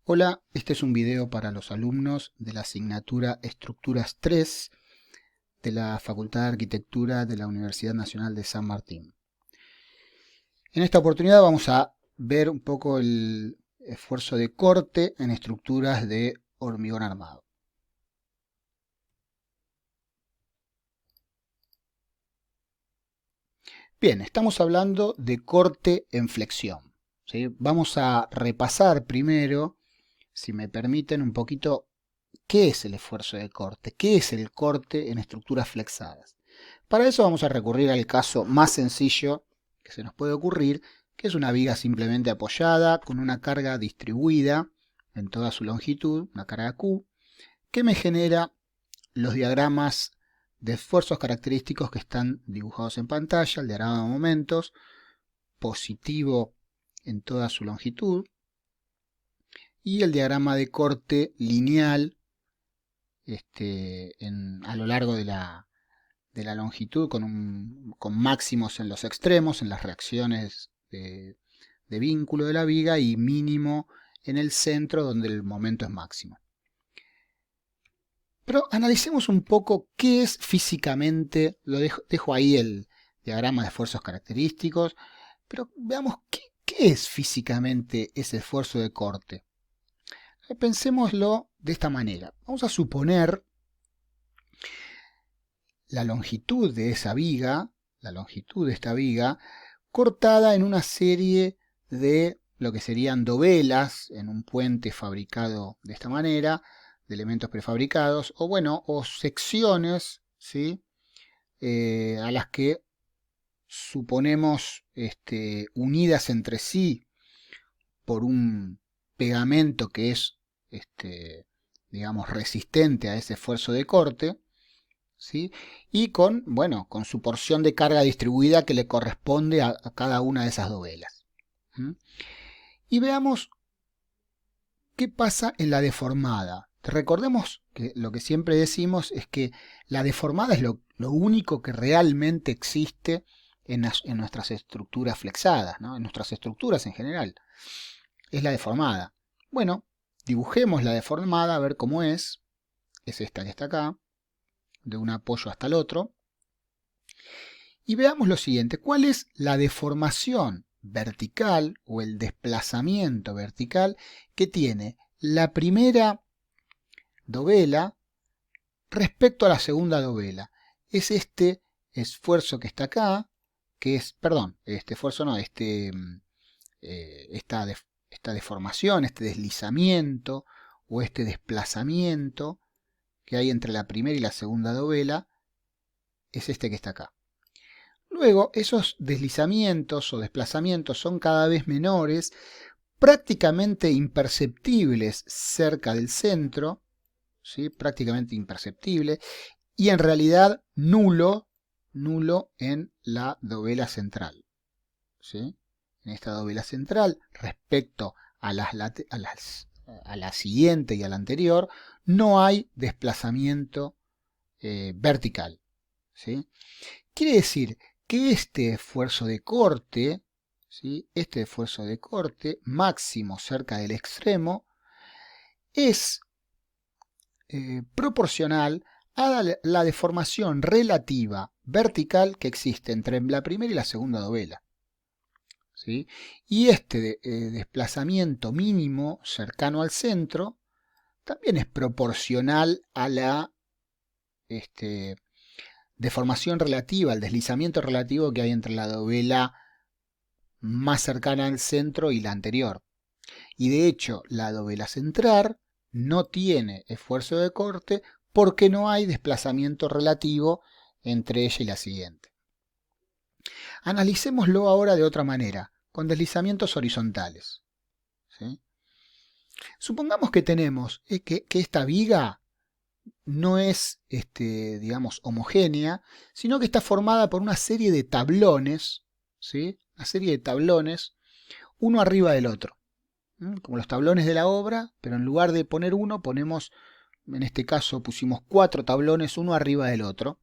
Hola, este es un video para los alumnos de la asignatura Estructuras 3 de la Facultad de Arquitectura de la Universidad Nacional de San Martín. En esta oportunidad vamos a ver un poco el esfuerzo de corte en estructuras de hormigón armado. Bien, estamos hablando de corte en flexión, ¿sí? Vamos a repasar primero, si me permiten, un poquito qué es el esfuerzo de corte, qué es el corte en estructuras flexadas. Para eso vamos a recurrir al caso más sencillo que se nos puede ocurrir, que es una viga simplemente apoyada con una carga distribuida en toda su longitud, una carga Q, que me genera los diagramas de esfuerzos característicos que están dibujados en pantalla, el diagrama de momentos, positivo en toda su longitud, y el diagrama de corte lineal a lo largo de la longitud con máximos en los extremos, en las reacciones de vínculo de la viga, y mínimo en el centro donde el momento es máximo. Pero analicemos un poco qué es físicamente, dejo ahí el diagrama de esfuerzos característicos, pero veamos qué es físicamente ese esfuerzo de corte. Pensémoslo de esta manera. Vamos a suponer la longitud de esa viga, la longitud de esta viga, cortada en una serie de lo que serían dovelas en un puente fabricado de esta manera, de elementos prefabricados, o secciones, ¿sí? A las que suponemos unidas entre sí por un pegamento que es, digamos, resistente a ese esfuerzo de corte, ¿sí? Y con su porción de carga distribuida que le corresponde a cada una de esas dovelas. Y veamos qué pasa en la deformada. Recordemos que lo que siempre decimos es que la deformada es lo único que realmente existe en nuestras estructuras flexadas, ¿no? En nuestras estructuras en general. Es la deformada. Bueno, dibujemos la deformada a ver cómo es. Es esta que está acá, de un apoyo hasta el otro. Y veamos lo siguiente, ¿cuál es la deformación vertical o el desplazamiento vertical que tiene la primera dovela respecto a la segunda dovela? Es este esfuerzo que está acá, que es, perdón, este esfuerzo no, esta deformación, este deslizamiento o este desplazamiento que hay entre la primera y la segunda dovela, es este que está acá. Luego, esos deslizamientos o desplazamientos son cada vez menores, prácticamente imperceptibles cerca del centro, ¿sí? Prácticamente imperceptible, y en realidad nulo en la dovela central, ¿sí? En esta dovela central, respecto a la siguiente y a la anterior, no hay desplazamiento vertical, ¿sí? Quiere decir que este esfuerzo de corte, ¿sí? Este esfuerzo de corte máximo cerca del extremo es proporcional a la deformación relativa vertical que existe entre la primera y la segunda dovela, ¿sí? Y este desplazamiento mínimo cercano al centro también es proporcional a la deformación relativa, al deslizamiento relativo que hay entre la dovela más cercana al centro y la anterior. Y de hecho, la dovela central no tiene esfuerzo de corte porque no hay desplazamiento relativo entre ella y la siguiente. Analicémoslo ahora de otra manera, con deslizamientos horizontales, ¿sí? Supongamos que tenemos que esta viga no es, digamos, homogénea, sino que está formada por una serie de tablones, ¿sí? Una serie de tablones, uno arriba del otro, como los tablones de la obra, pero en lugar de poner uno, ponemos, en este caso pusimos 4 tablones, uno arriba del otro,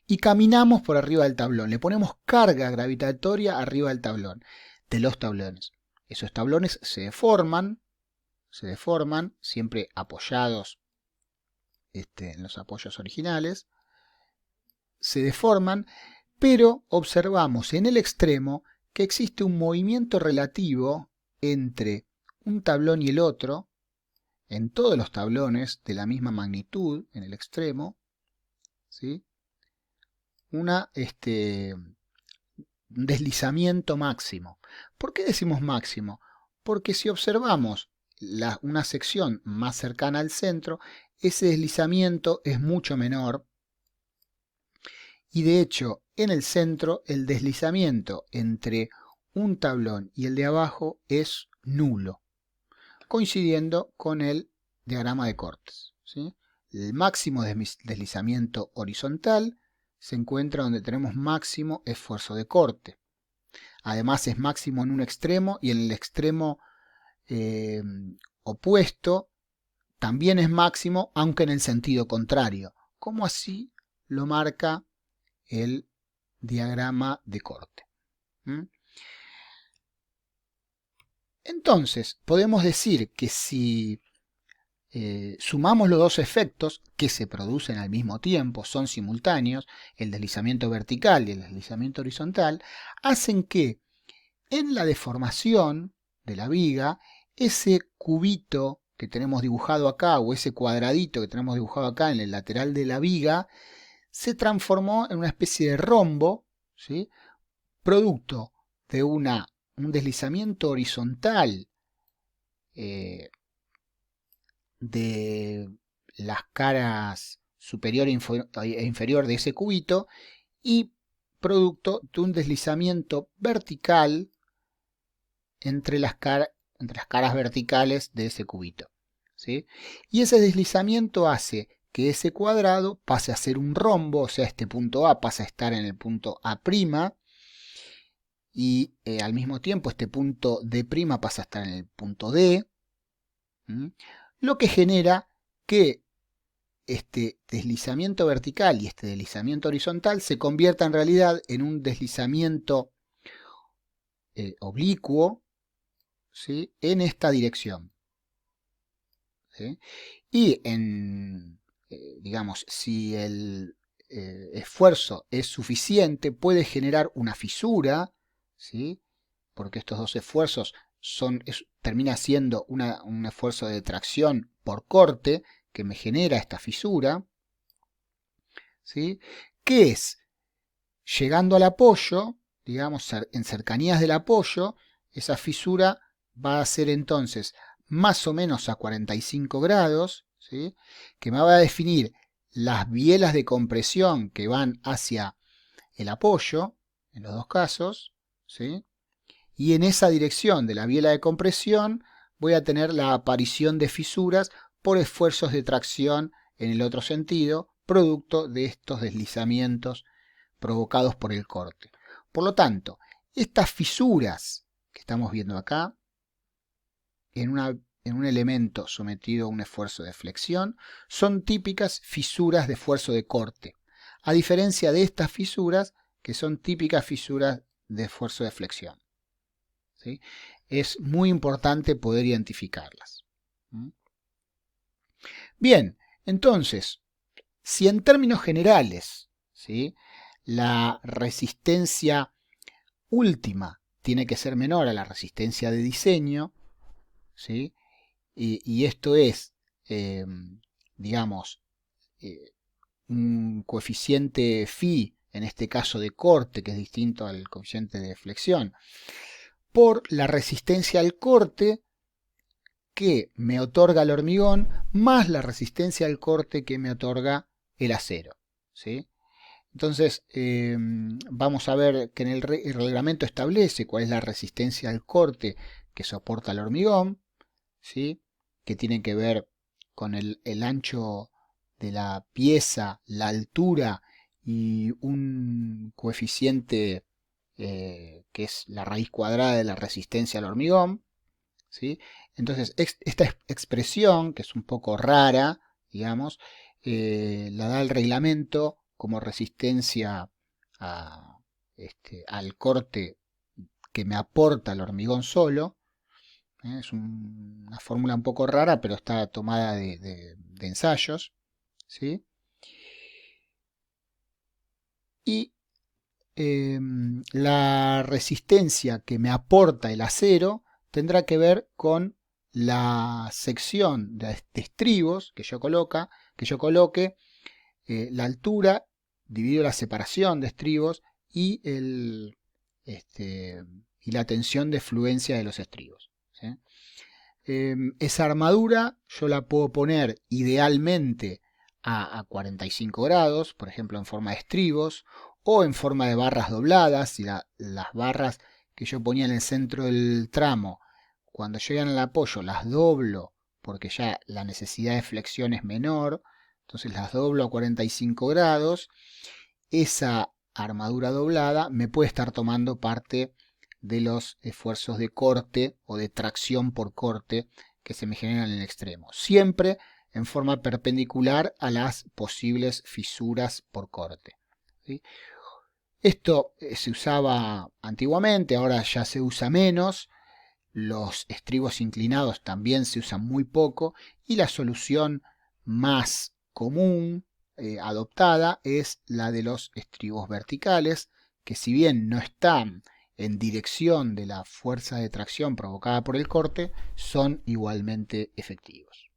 y caminamos por arriba del tablón, le ponemos carga gravitatoria arriba del tablón, de los tablones. Esos tablones se deforman, se deforman, siempre apoyados en los apoyos originales, se deforman, pero observamos en el extremo que existe un movimiento relativo entre un tablón y el otro, en todos los tablones de la misma magnitud en el extremo, ¿sí? Un deslizamiento máximo. ¿Por qué decimos máximo? Porque si observamos una sección más cercana al centro, ese deslizamiento es mucho menor y de hecho en el centro el deslizamiento entre un tablón y el de abajo es nulo, coincidiendo con el diagrama de Cortes, ¿sí? El máximo deslizamiento horizontal se encuentra donde tenemos máximo esfuerzo de corte. Además es máximo en un extremo y en el extremo opuesto también es máximo, aunque en el sentido contrario, como así lo marca el diagrama de corte. Entonces, podemos decir que si sumamos los dos efectos que se producen al mismo tiempo, son simultáneos, el deslizamiento vertical y el deslizamiento horizontal, hacen que en la deformación de la viga, ese cubito que tenemos dibujado acá o ese cuadradito que tenemos dibujado acá en el lateral de la viga, se transformó en una especie de rombo, ¿sí? Producto de un deslizamiento horizontal de las caras superior e inferior de ese cubito y producto de un deslizamiento vertical entre las caras verticales de ese cubito, ¿sí? Y ese deslizamiento hace que ese cuadrado pase a ser un rombo, o sea, este punto A pasa a estar en el punto A' y al mismo tiempo este punto D' pasa a estar en el punto D, lo que genera que este deslizamiento vertical y este deslizamiento horizontal se convierta en realidad en un deslizamiento oblicuo, ¿sí? En esta dirección, ¿sí? Y digamos, si el esfuerzo es suficiente, puede generar una fisura, ¿sí? Porque estos dos esfuerzos termina siendo un esfuerzo de tracción por corte que me genera esta fisura, ¿sí? Que es, llegando al apoyo, digamos, en cercanías del apoyo, esa fisura va a ser entonces más o menos a 45 grados, ¿sí? Que me va a definir las bielas de compresión que van hacia el apoyo, en los dos casos, ¿sí? Y en esa dirección de la biela de compresión voy a tener la aparición de fisuras por esfuerzos de tracción en el otro sentido, producto de estos deslizamientos provocados por el corte. Por lo tanto, estas fisuras que estamos viendo acá, en un elemento sometido a un esfuerzo de flexión, son típicas fisuras de esfuerzo de corte, a diferencia de estas fisuras que son típicas fisuras de esfuerzo de flexión, ¿sí? Es muy importante poder identificarlas. Bien, entonces, si en términos generales, ¿sí?, la resistencia última tiene que ser menor a la resistencia de diseño, ¿sí?, y esto es, digamos, un coeficiente phi, en este caso de corte, que es distinto al coeficiente de flexión, por la resistencia al corte que me otorga el hormigón, más la resistencia al corte que me otorga el acero, ¿sí? Entonces, vamos a ver que en el reglamento establece cuál es la resistencia al corte que soporta el hormigón, ¿sí?, que tiene que ver con el ancho de la pieza, la altura y un coeficiente que es la raíz cuadrada de la resistencia al hormigón, ¿sí? Entonces, esta expresión, que es un poco rara, digamos, la da el reglamento como resistencia al corte que me aporta el hormigón solo, Es una fórmula un poco rara, pero está tomada de ensayos, ¿sí? Y la resistencia que me aporta el acero tendrá que ver con la sección de estribos que yo coloque, la altura dividido la separación de estribos y, y la tensión de fluencia de los estribos, ¿sí? Esa armadura yo la puedo poner idealmente a 45 grados, por ejemplo en forma de estribos, o en forma de barras dobladas. Si las barras que yo ponía en el centro del tramo, cuando llegan al apoyo, las doblo porque ya la necesidad de flexión es menor, entonces las doblo a 45 grados. Esa armadura doblada me puede estar tomando parte de los esfuerzos de corte o de tracción por corte que se me generan en el extremo, siempre en forma perpendicular a las posibles fisuras por corte, ¿sí? Esto se usaba antiguamente, ahora ya se usa menos. Los estribos inclinados también se usan muy poco, y la solución más común adoptada es la de los estribos verticales, que si bien no están en dirección de la fuerza de tracción provocada por el corte, son igualmente efectivos.